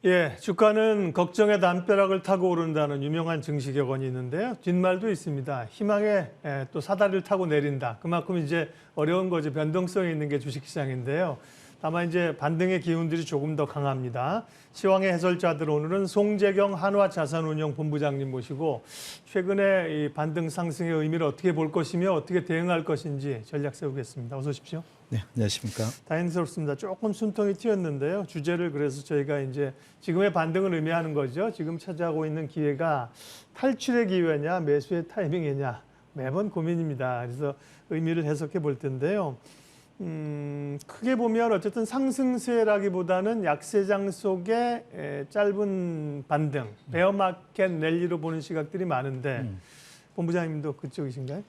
예, 주가는 걱정의 담벼락을 타고 오른다는 유명한 증시 격언이 있는데요. 뒷말도 있습니다. 희망의 또 사다리를 타고 내린다. 그만큼 이제 어려운 거죠. 변동성이 있는 게 주식시장인데요. 다만 이제 반등의 기운들이 조금 더 강합니다. 시황의 해설자들 오늘은 송재경 한화자산운용 본부장님 모시고 최근에 이 반등 상승의 의미를 어떻게 볼 것이며 어떻게 대응할 것인지 전략 세우겠습니다. 어서 오십시오. 네, 안녕하십니까. 다행스럽습니다. 조금 숨통이 튀었는데요. 주제를 그래서 저희가 이제 지금의 반등을 의미하는 거죠. 지금 차지하고 있는 기회가 탈출의 기회냐, 매수의 타이밍이냐 매번 고민입니다. 그래서 의미를 해석해 볼 텐데요. 크게 보면 어쨌든 상승세라기보다는 약세장 속의 짧은 반등, 베어마켓 랠리로 보는 시각들이 많은데 본부장님도 그쪽이신가요?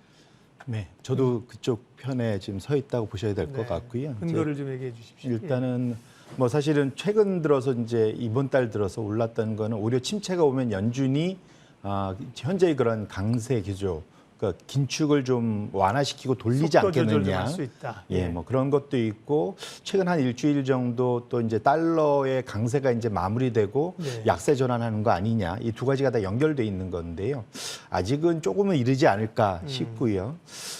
네, 저도 그쪽 편에 지금 서 있다고 보셔야 될 것 같고요. 근거를 좀 얘기해 주십시오. 일단은 뭐 사실은 최근 들어서 이제 이번 달 들어서 올랐다는 거는 오히려 침체가 오면 연준이 현재의 그런 강세 기조, 그러니까 긴축을 좀 완화시키고 돌리지 않겠느냐. 수 있다. 예, 뭐 그런 것도 있고 최근 한 일주일 정도 또 이제 달러의 강세가 이제 마무리되고 약세 전환하는 거 아니냐. 이 두 가지가 다 연결돼 있는 건데요. 아직은 조금은 이르지 않을까 싶고요.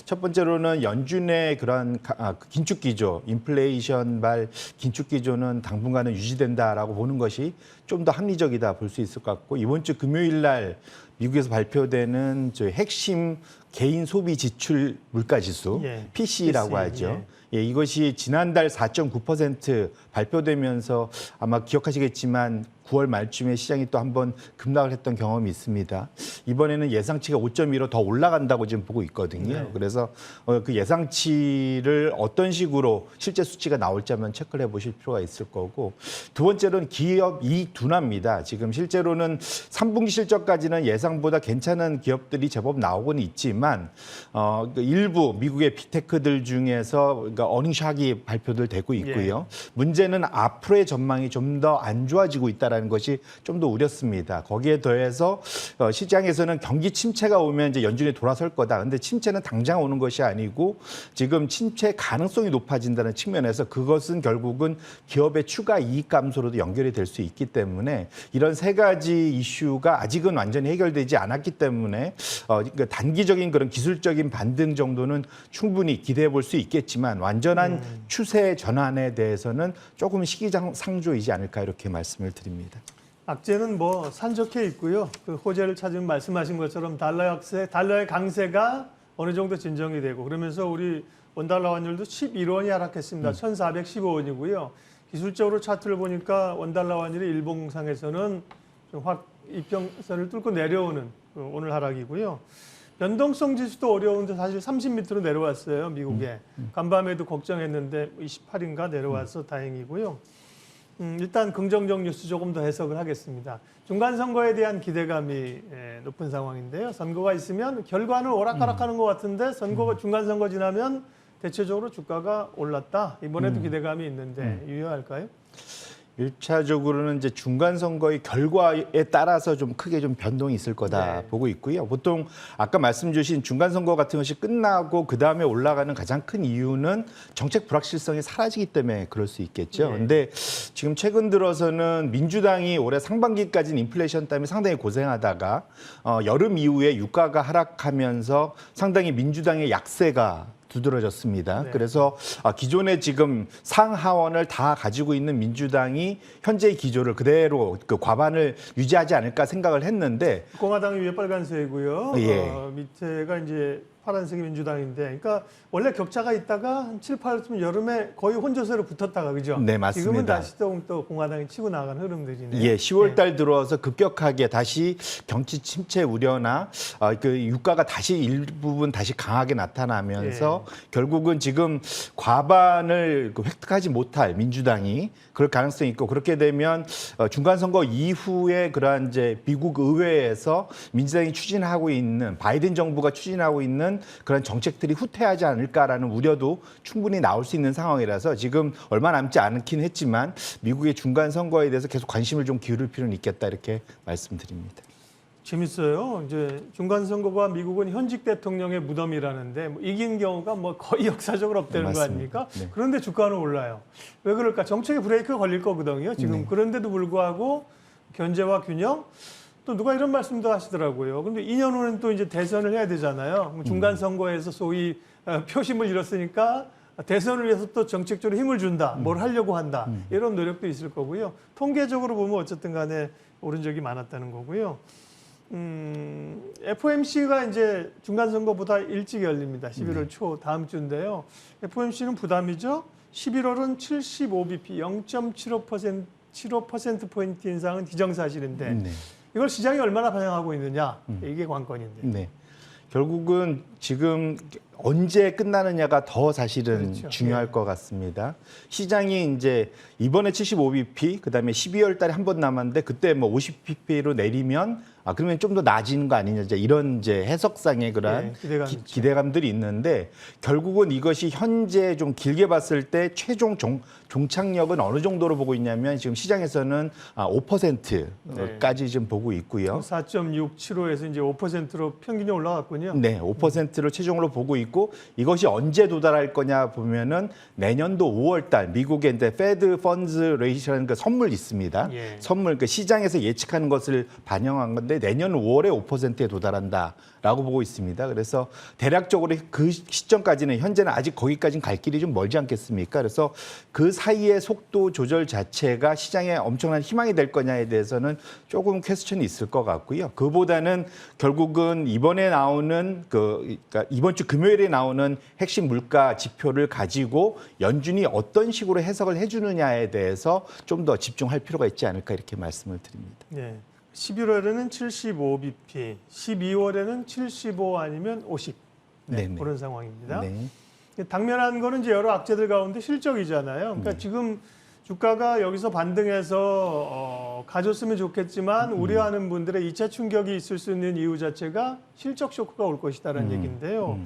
첫 번째로는 연준의 그런 긴축 기조, 인플레이션발 긴축 기조는 당분간은 유지된다라고 보는 것이 좀 더 합리적이다 볼 수 있을 것 같고 이번 주 금요일 날 미국에서 발표되는 저 핵심 개인 소비 지출 물가 지수, PC라고 하죠. 예, 이것이 지난달 4.9% 발표되면서 아마 기억하시겠지만 9월 말쯤에 시장이 또 한번 급락을 했던 경험이 있습니다. 이번에는 예상치가 5.15 더 올라간다고 지금 보고 있거든요. 그래서 그 예상치를 어떤 식으로 실제 수치가 나올지 한번 체크를 해보실 필요가 있을 거고 두 번째로는 기업 이익 둔화입니다. 지금 실제로는 3분기 실적까지는 예상보다 괜찮은 기업들이 제법 나오고는 있지만 일부 미국의 빅테크들 중에서 그러니까 어닝샥이 발표들 되고 있고요. 문제는 앞으로의 전망이 좀 더 안 좋아지고 있다는 것이 좀 더 우렸습니다. 거기에 더해서 시장에서는 경기 침체가 오면 이제 연준이 돌아설 거다. 근데 침체는 당장 오는 것이 아니고 지금 침체 가능성이 높아진다는 측면에서 그것은 결국은 기업의 추가 이익 감소로도 연결이 될 수 있기 때문에 이런 세 가지 이슈가 아직은 완전히 해결되지 않았기 때문에 그러니까 단기적인 그런 기술적인 반등 정도는 충분히 기대해 볼 수 있겠지만 완전한 추세 전환에 대해서는 조금 시기상조이지 않을까 이렇게 말씀을 드립니다. 악재는 뭐 산적해 있고요. 그 호재를 찾으면 말씀하신 것처럼 달러의 강세가 어느 정도 진정이 되고 그러면서 우리 원달러 환율도 11원이 하락했습니다. 1,415원이고요. 기술적으로 차트를 보니까 원달러 환율이 일봉상에서는 좀 확 이평선을 뚫고 내려오는 오늘 하락이고요. 변동성 지수도 어려운데 사실 30밑으로 내려왔어요. 미국에. 간밤에도 걱정했는데 28인가 내려와서 다행이고요. 일단 긍정적 뉴스 조금 더 해석을 하겠습니다. 중간선거에 대한 기대감이 높은 상황인데요. 선거가 있으면 결과는 오락가락하는 것 같은데 중간선거 지나면 대체적으로 주가가 올랐다. 이번에도 기대감이 있는데 유효할까요? 1차적으로는 이제 중간 선거의 결과에 따라서 좀 크게 좀 변동이 있을 거다 보고 있고요. 보통 아까 말씀 주신 중간 선거 같은 것이 끝나고 그다음에 올라가는 가장 큰 이유는 정책 불확실성이 사라지기 때문에 그럴 수 있겠죠. 근데 지금 최근 들어서는 민주당이 올해 상반기까지는 인플레이션 때문에 상당히 고생하다가 여름 이후에 유가가 하락하면서 상당히 민주당의 약세가 두드러졌습니다. 그래서 기존에 지금 상하원을 다 가지고 있는 민주당이 현재의 기조를 그대로 그 과반을 유지하지 않을까 생각을 했는데 공화당이 위에 빨간색이고요. 밑에가 이제 파란색이 민주당인데, 그러니까 원래 격차가 있다가 한 7, 8월 여름에 거의 혼조세로 붙었다가 그죠? 네, 맞습니다. 지금은 다시 또 공화당이 치고 나가는 흐름들이네요. 예, 10월 달 들어서 급격하게 다시 정치 침체 우려나 그 유가가 다시 일부분 다시 강하게 나타나면서 결국은 지금 과반을 획득하지 못할 민주당이 그럴 가능성이 있고 그렇게 되면 중간 선거 이후에 그러한 이제 미국 의회에서 민주당이 추진하고 있는 바이든 정부가 추진하고 있는 그런 정책들이 후퇴하지 않을까라는 우려도 충분히 나올 수 있는 상황이라서 지금 얼마 남지 않긴 했지만 미국의 중간 선거에 대해서 계속 관심을 좀 기울일 필요는 있겠다 이렇게 말씀드립니다. 재밌어요. 이제 중간 선거가 미국은 현직 대통령의 무덤이라는데 뭐 이긴 경우가 뭐 거의 역사적으로 없다는 거 맞습니다. 아닙니까? 네. 그런데 주가는 올라요. 왜 그럴까? 정책의 브레이크가 걸릴 거거든요. 지금 네. 그런데도 불구하고 견제와 균형. 또 누가 이런 말씀도 하시더라고요. 근데 2년 후는 또 이제 대선을 해야 되잖아요. 중간 선거에서 소위 표심을 잃었으니까 대선을 위해서 또 정책적으로 힘을 준다. 뭘 하려고 한다. 이런 노력도 있을 거고요. 통계적으로 보면 어쨌든 간에 오른 적이 많았다는 거고요. FOMC가 이제 중간 선거보다 일찍 열립니다. 11월 초 다음 주인데요. FOMC는 부담이죠. 11월은 75bp, 0.75%포인트 인상은 기정사실인데 네. 이걸 시장이 얼마나 반영하고 있느냐 이게 관건인데. 네. 결국은 지금 언제 끝나느냐가 더 사실은 그렇죠. 중요할 예. 것 같습니다. 시장이 이제 이번에 75bp, 그다음에 12월 달에 한 번 남았는데 그때 뭐 50bp로 내리면 그러면 좀 더 나아지는 거 아니냐 이런 이제 해석상의 그런 예, 기대감들이 있는데 결국은 이것이 현재 좀 길게 봤을 때 최종 종착역은 어느 정도로 보고 있냐면 지금 시장에서는 5%까지 좀 보고 있고요. 4.675에서 이제 5%로 평균이 올라갔군요. 네, 5%로 최종으로 보고 있고 이것이 언제 도달할 거냐 보면은 내년도 5월 달 미국의 이제 페드 펀즈 레이트라는 그 선물 있습니다. 예. 선물 그 시장에서 예측하는 것을 반영한 건데 내년 5월에 5%에 도달한다라고 보고 있습니다. 그래서 대략적으로 그 시점까지는 현재는 아직 거기까지는 갈 길이 좀 멀지 않겠습니까? 그래서 그 사이의 속도 조절 자체가 시장에 엄청난 희망이 될 거냐에 대해서는 조금 퀘스천이 있을 것 같고요. 그보다는 결국은 이번에 나오는 그러니까 이번 주 금요일에 나오는 핵심 물가 지표를 가지고 연준이 어떤 식으로 해석을 해주느냐에 대해서 좀 더 집중할 필요가 있지 않을까 이렇게 말씀을 드립니다. 네. 11월에는 75bp, 12월에는 75 아니면 50. 네, 네네. 그런 상황입니다. 네. 당면한 거는 이제 여러 악재들 가운데 실적이잖아요. 그러니까 지금 주가가 여기서 반등해서 가졌으면 좋겠지만 우려하는 분들의 2차 충격이 있을 수 있는 이유 자체가 실적 쇼크가 올 것이다라는 얘기인데요.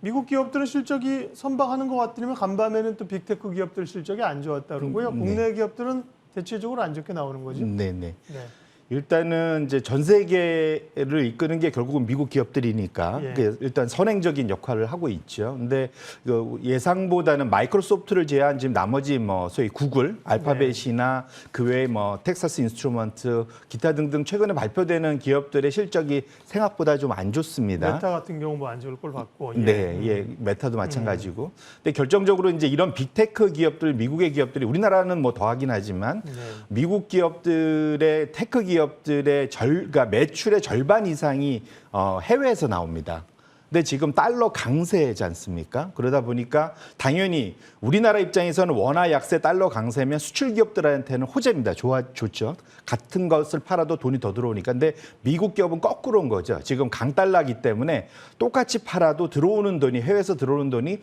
미국 기업들은 실적이 선방하는 것 같으면 간밤에는 또 빅테크 기업들 실적이 안 좋았다 그러고요. 국내 기업들은 대체적으로 안 좋게 나오는 거죠. 네네. 네. 일단은 이제 전 세계를 이끄는 게 결국은 미국 기업들이니까 예. 일단 선행적인 역할을 하고 있죠. 근데 그 예상보다는 마이크로소프트를 제외한 지금 나머지 뭐 소위 구글, 알파벳이나 그 외에 뭐 텍사스 인스트루먼트, 기타 등등 최근에 발표되는 기업들의 실적이 생각보다 좀 안 좋습니다. 메타 같은 경우 뭐 안 좋을 걸 봤고. 네, 예, 메타도 마찬가지고. 근데 결정적으로 이제 이런 빅테크 기업들, 미국의 기업들이 우리나라는 뭐 더하긴 하지만 네. 미국 기업들의 테크 기업들의 그러니까 매출의 절반 이상이 해외에서 나옵니다. 근데 지금 달러 강세지 않습니까? 그러다 보니까 당연히 우리나라 입장에서는 원화 약세 달러 강세면 수출 기업들한테는 호재입니다. 좋죠. 같은 것을 팔아도 돈이 더 들어오니까. 근데 미국 기업은 거꾸로인 거죠. 지금 강달러기 때문에 똑같이 팔아도 들어오는 돈이 해외에서 들어오는 돈이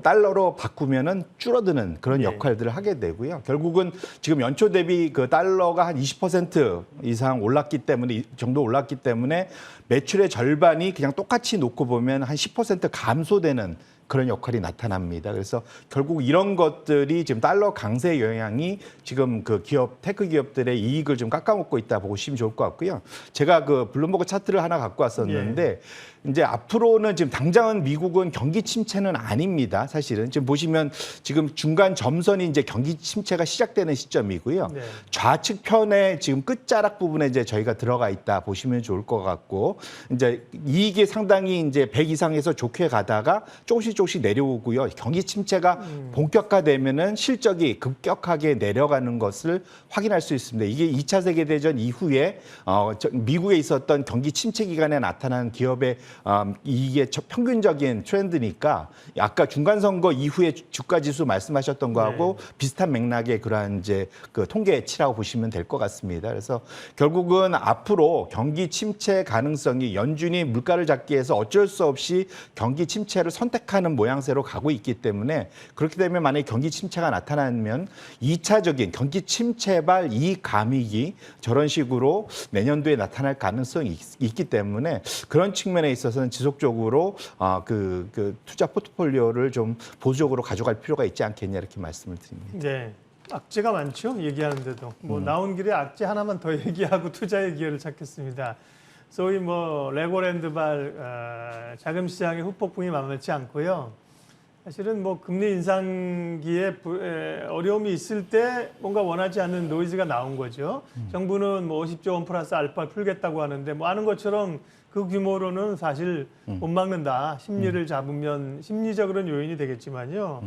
달러로 바꾸면은 줄어드는 그런 역할들을 하게 되고요. 결국은 지금 연초 대비 그 달러가 한 20% 이상 올랐기 때문에 이 정도 올랐기 때문에 매출의 절반이 그냥 똑같이 놓고 보면 한 10% 감소되는 그런 역할이 나타납니다. 그래서 결국 이런 것들이 지금 달러 강세 영향이 지금 그 기업, 테크 기업들의 이익을 좀 깎아먹고 있다 보시면 좋을 것 같고요. 제가 그 블룸버그 차트를 하나 갖고 왔었는데 이제 앞으로는 지금 당장은 미국은 경기 침체는 아닙니다. 사실은 지금 보시면 지금 중간 점선이 이제 경기 침체가 시작되는 시점이고요. 네. 좌측 편에 지금 끝자락 부분에 이제 저희가 들어가 있다 보시면 좋을 것 같고 이제 이익이 상당히 이제 100 이상에서 좋게 가다가 조금씩 내려오고요. 경기 침체가 본격화되면은 실적이 급격하게 내려가는 것을 확인할 수 있습니다. 이게 2차 세계대전 이후에 미국에 있었던 경기 침체 기간에 나타난 기업의 이게 평균적인 트렌드니까 아까 중간 선거 이후에 주가 지수 말씀하셨던 거하고 비슷한 맥락의 그러한 이제 그 통계치라고 보시면 될 것 같습니다. 그래서 결국은 앞으로 경기 침체 가능성이 연준이 물가를 잡기 위해서 어쩔 수 없이 경기 침체를 선택하는 모양새로 가고 있기 때문에 그렇게 되면 만약에 경기 침체가 나타나면 2차적인 경기 침체발 이익 감익이 저런 식으로 내년도에 나타날 가능성이 있기 때문에 그런 측면에 있어서는 지속적으로 그 투자 포트폴리오를 좀 보수적으로 가져갈 필요가 있지 않겠냐 이렇게 말씀을 드립니다. 네. 악재가 많죠. 얘기하는데도. 뭐 나온 길에 악재 하나만 더 얘기하고 투자의 기회를 찾겠습니다. 소위 뭐 레고랜드발 자금 시장의 후폭풍이 만만치 않고요. 사실은 뭐 금리 인상기에 어려움이 있을 때 뭔가 원하지 않는 노이즈가 나온 거죠. 정부는 뭐 50조 원 플러스 알파 풀겠다고 하는데 뭐 아는 것처럼 그 규모로는 사실 못 막는다. 심리를 잡으면 심리적으로는 요인이 되겠지만요.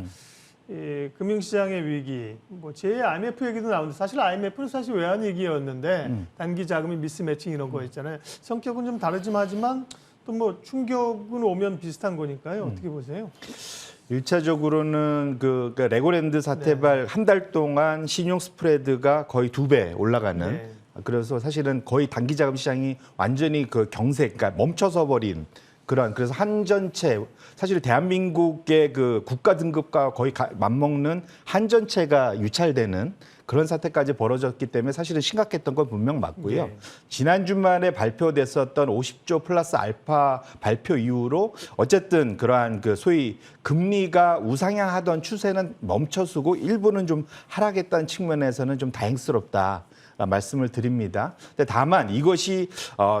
이 금융시장의 위기, 뭐 제 IMF 얘기도 나오는데 사실 IMF는 사실 외환 위기였는데 단기 자금이 미스매칭 이런 거 있잖아요. 성격은 좀 다르지만 하지만 또 뭐 충격은 오면 비슷한 거니까요. 어떻게 보세요? 1차적으로는 그러니까 레고랜드 사태발 한 달 동안 신용 스프레드가 거의 2배 올라가는 네. 그래서 사실은 거의 단기 자금 시장이 완전히 그 경색, 그러니까 멈춰서 버린 그런 그래서 한전체 사실 대한민국의 그 국가 등급과 거의 맞먹는 한전체가 유찰되는 그런 사태까지 벌어졌기 때문에 사실은 심각했던 건 분명 맞고요. 네. 지난 주말에 발표됐었던 50조 플러스 알파 발표 이후로 어쨌든 그러한 그 소위 금리가 우상향하던 추세는 멈춰서고 일부는 좀 하락했다는 측면에서는 좀 다행스럽다. 말씀을 드립니다. 근데 다만 이것이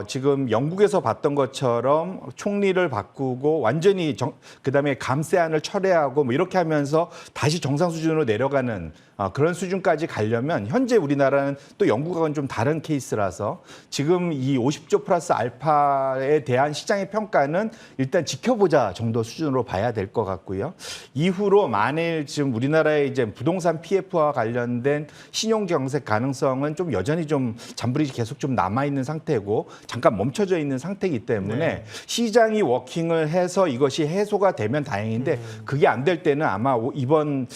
지금 영국에서 봤던 것처럼 총리를 바꾸고 완전히 그다음에 감세안을 철회하고 뭐 이렇게 하면서 다시 정상 수준으로 내려가는 그런 수준까지 가려면 현재 우리나라는 또 영국하고는 좀 다른 케이스라서 지금 이 50조 플러스 알파에 대한 시장의 평가는 일단 지켜보자 정도 수준으로 봐야 될 것 같고요. 이후로 만일 지금 우리나라의 이제 부동산 PF와 관련된 신용 경색 가능성은 좀 여전히 좀 잔불이 계속 좀 남아 있는 상태고 잠깐 멈춰져 있는 상태이기 때문에 네. 시장이 워킹을 해서 이것이 해소가 되면 다행인데 그게 안 될 때는 아마 이번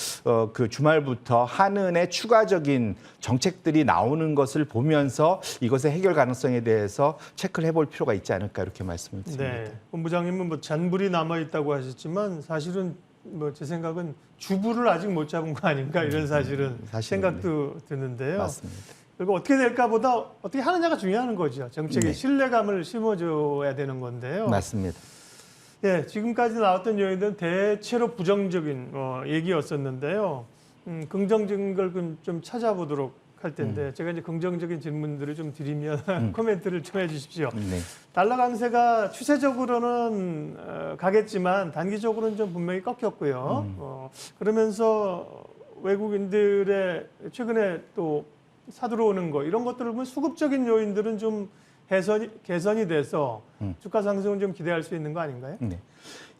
그 주말부터 한은의 추가적인 정책들이 나오는 것을 보면서 이것의 해결 가능성에 대해서 체크를 해볼 필요가 있지 않을까 이렇게 말씀을 드립니다. 네. 본부장님은 뭐 잔불이 남아 있다고 하셨지만 사실은 뭐 제 생각은 주부를 아직 못 잡은 거 아닌가 이런 사실은 생각도 드는데요. 맞습니다. 그리고 어떻게 될까보다 어떻게 하느냐가 중요한 거죠. 정책의 네. 신뢰감을 심어줘야 되는 건데요. 맞습니다. 예, 지금까지 나왔던 요인들은 대체로 부정적인 얘기였었는데요. 긍정적인 걸 좀 찾아보도록 할 텐데 제가 이제 긍정적인 질문들을 좀 드리면 코멘트를 좀 해주십시오. 네. 달러 강세가 추세적으로는 가겠지만 단기적으로는 좀 분명히 꺾였고요. 그러면서 외국인들의 최근에 또 사들어오는 거 이런 것들을 보면 수급적인 요인들은 좀 개선이 돼서 주가 상승은 좀 기대할 수 있는 거 아닌가요? 네.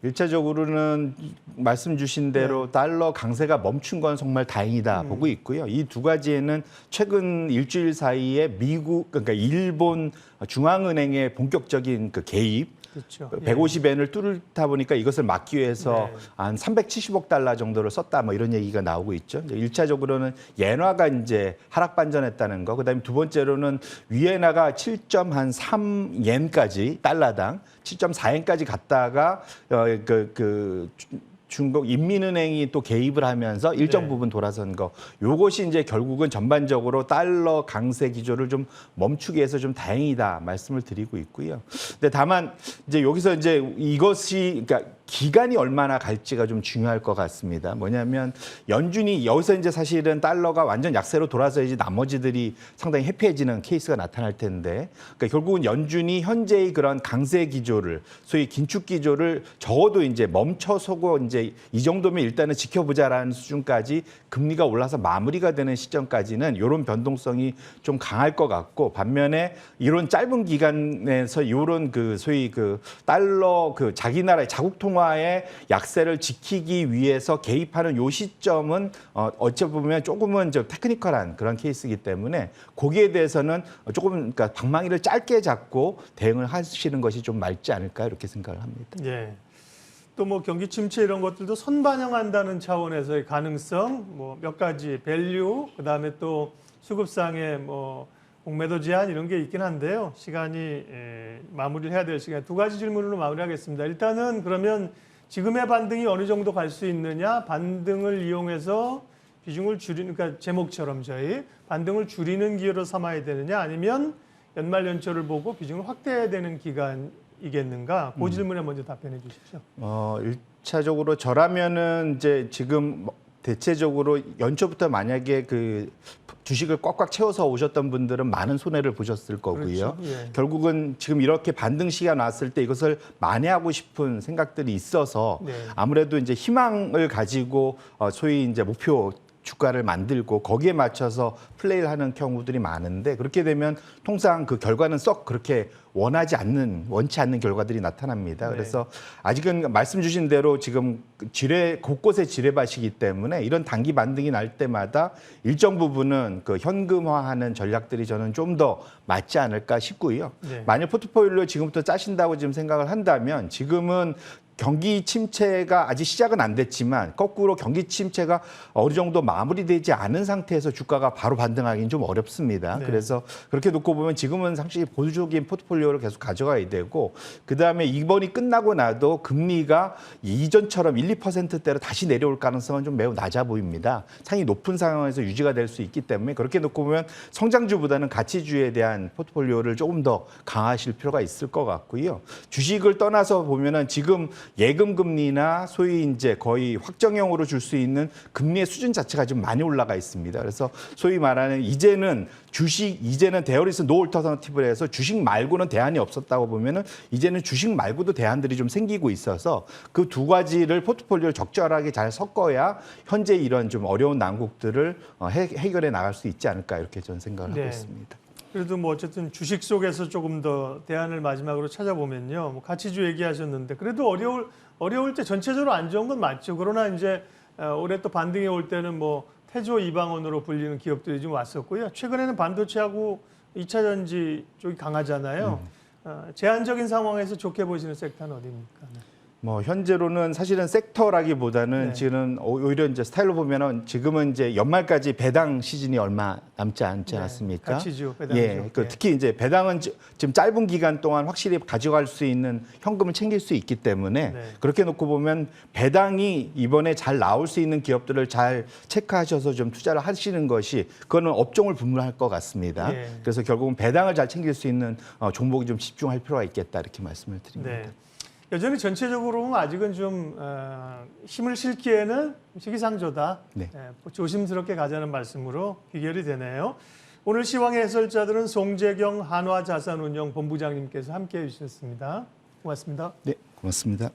1차적으로는 말씀 주신 대로 달러 강세가 멈춘 건 정말 다행이다 보고 있고요. 이 두 가지에는 최근 일주일 사이에 미국, 그러니까 일본 중앙은행의 본격적인 그 개입, 그렇죠. 150엔을 뚫다 보니까 이것을 막기 위해서 네. 한 370억 달러 정도를 썼다 뭐 이런 얘기가 나오고 있죠. 1차적으로는 엔화가 이제 하락 반전했다는 거. 그다음에 두 번째로는 위엔화가 7.3엔까지 달러당 7.4엔까지 갔다가 중국 인민은행이 또 개입을 하면서 일정 네. 부분 돌아선 거. 요것이 이제 결국은 전반적으로 달러 강세 기조를 좀 멈추기 위해서 좀 다행이다 말씀을 드리고 있고요. 근데 다만 이제 여기서 이제 이것이 그러니까 기간이 얼마나 갈지가 좀 중요할 것 같습니다. 뭐냐면 연준이 여기서 이제 사실은 달러가 완전 약세로 돌아서야지 나머지들이 상당히 해피해지는 케이스가 나타날 텐데, 그러니까 결국은 연준이 현재의 그런 강세 기조를 소위 긴축 기조를 적어도 이제 멈춰서고 이제 이 정도면 일단은 지켜보자라는 수준까지 금리가 올라서 마무리가 되는 시점까지는 이런 변동성이 좀 강할 것 같고, 반면에 이런 짧은 기간에서 이런 그 소위 그 달러 그 자기 나라의 자국 통화의 약세를 지키기 위해서 개입하는 요 시점은 어찌 보면 조금은 좀 테크니컬한 그런 케이스이기 때문에 거기에 대해서는 조금 그러니까 방망이를 짧게 잡고 대응을 하시는 것이 좀 맞지 않을까 이렇게 생각을 합니다. 예. 또 뭐 경기 침체 이런 것들도 선반영한다는 차원에서의 가능성, 뭐 몇 가지 밸류, 그다음에 또 수급상의 뭐 공매도 제한 이런 게 있긴 한데요. 시간이 마무리를 해야 될 시간. 두 가지 질문으로 마무리하겠습니다. 일단은 그러면 지금의 반등이 어느 정도 갈 수 있느냐, 반등을 이용해서 비중을 줄이는, 그러니까 제목처럼 저희 반등을 줄이는 기회로 삼아야 되느냐, 아니면 연말 연초를 보고 비중을 확대해야 되는 기간이겠는가? 그 질문에 먼저 답변해 주십시오. 1차적으로 저라면은 이제 지금 대체적으로 연초부터 만약에 그 주식을 꽉꽉 채워서 오셨던 분들은 많은 손해를 보셨을 거고요. 그렇죠. 예. 결국은 지금 이렇게 반등 시기가 나왔을 때 이것을 만회하고 싶은 생각들이 있어서 네. 아무래도 이제 희망을 가지고 소위 이제 목표 주가를 만들고 거기에 맞춰서 플레이를 하는 경우들이 많은데 그렇게 되면 통상 그 결과는 썩 그렇게 원치 않는 결과들이 나타납니다. 네. 그래서 아직은 말씀 주신 대로 지금 곳곳에 지뢰밭이기 때문에 이런 단기 반등이 날 때마다 일정 부분은 그 현금화하는 전략들이 저는 좀 더 맞지 않을까 싶고요. 네. 만약 포트폴리오 지금부터 짜신다고 지금 생각을 한다면 지금은 경기 침체가 아직 시작은 안 됐지만 거꾸로 경기 침체가 어느 정도 마무리되지 않은 상태에서 주가가 바로 반등하기는 좀 어렵습니다. 네. 그래서 그렇게 놓고 보면 지금은 사실 보수적인 포트폴리오를 계속 가져가야 되고 그다음에 이번이 끝나고 나도 금리가 이전처럼 1, 2%대로 다시 내려올 가능성은 좀 매우 낮아 보입니다. 상당히 높은 상황에서 유지가 될 수 있기 때문에 그렇게 놓고 보면 성장주보다는 가치주에 대한 포트폴리오를 조금 더 강화하실 필요가 있을 것 같고요. 주식을 떠나서 보면은 지금 예금 금리나 소위 이제 거의 확정형으로 줄 수 있는 금리의 수준 자체가 좀 많이 올라가 있습니다. 그래서 소위 말하는 이제는 데어리스 노 얼터너티브를 해서 주식 말고는 대안이 없었다고 보면은 이제는 주식 말고도 대안들이 좀 생기고 있어서 그 두 가지를 포트폴리오를 적절하게 잘 섞어야 현재 이런 좀 어려운 난국들을 해결해 나갈 수 있지 않을까 이렇게 저는 생각을 네. 하고 있습니다. 그래도 뭐 어쨌든 주식 속에서 조금 더 대안을 마지막으로 찾아보면요. 뭐 가치주 얘기하셨는데 그래도 어려울 때 전체적으로 안 좋은 건 맞죠. 그러나 이제 올해 또 반등이 올 때는 뭐 태조 이방원으로 불리는 기업들이 좀 왔었고요. 최근에는 반도체하고 2차 전지 쪽이 강하잖아요. 제한적인 상황에서 좋게 보시는 섹터는 어디입니까? 네. 뭐 현재로는 사실은 섹터라기보다는 네. 지금 오히려 이제 스타일로 보면은 지금은 이제 연말까지 배당 시즌이 얼마 남지 않지 네, 않았습니까? 가치주, 배당주. 예, 특히 이제 배당은 지금 짧은 기간 동안 확실히 가져갈 수 있는 현금을 챙길 수 있기 때문에 네. 그렇게 놓고 보면 배당이 이번에 잘 나올 수 있는 기업들을 잘 체크하셔서 좀 투자를 하시는 것이 그거는 업종을 분분할 것 같습니다. 예. 그래서 결국은 배당을 잘 챙길 수 있는 종목이 좀 집중할 필요가 있겠다 이렇게 말씀을 드립니다. 네. 여전히 전체적으로는 아직은 좀 힘을 실기에는 시기상조다. 네. 조심스럽게 가자는 말씀으로 귀결이 되네요. 오늘 시황의 해설자들은 송재경 한화자산운용 본부장님께서 함께해 주셨습니다. 고맙습니다. 네, 고맙습니다.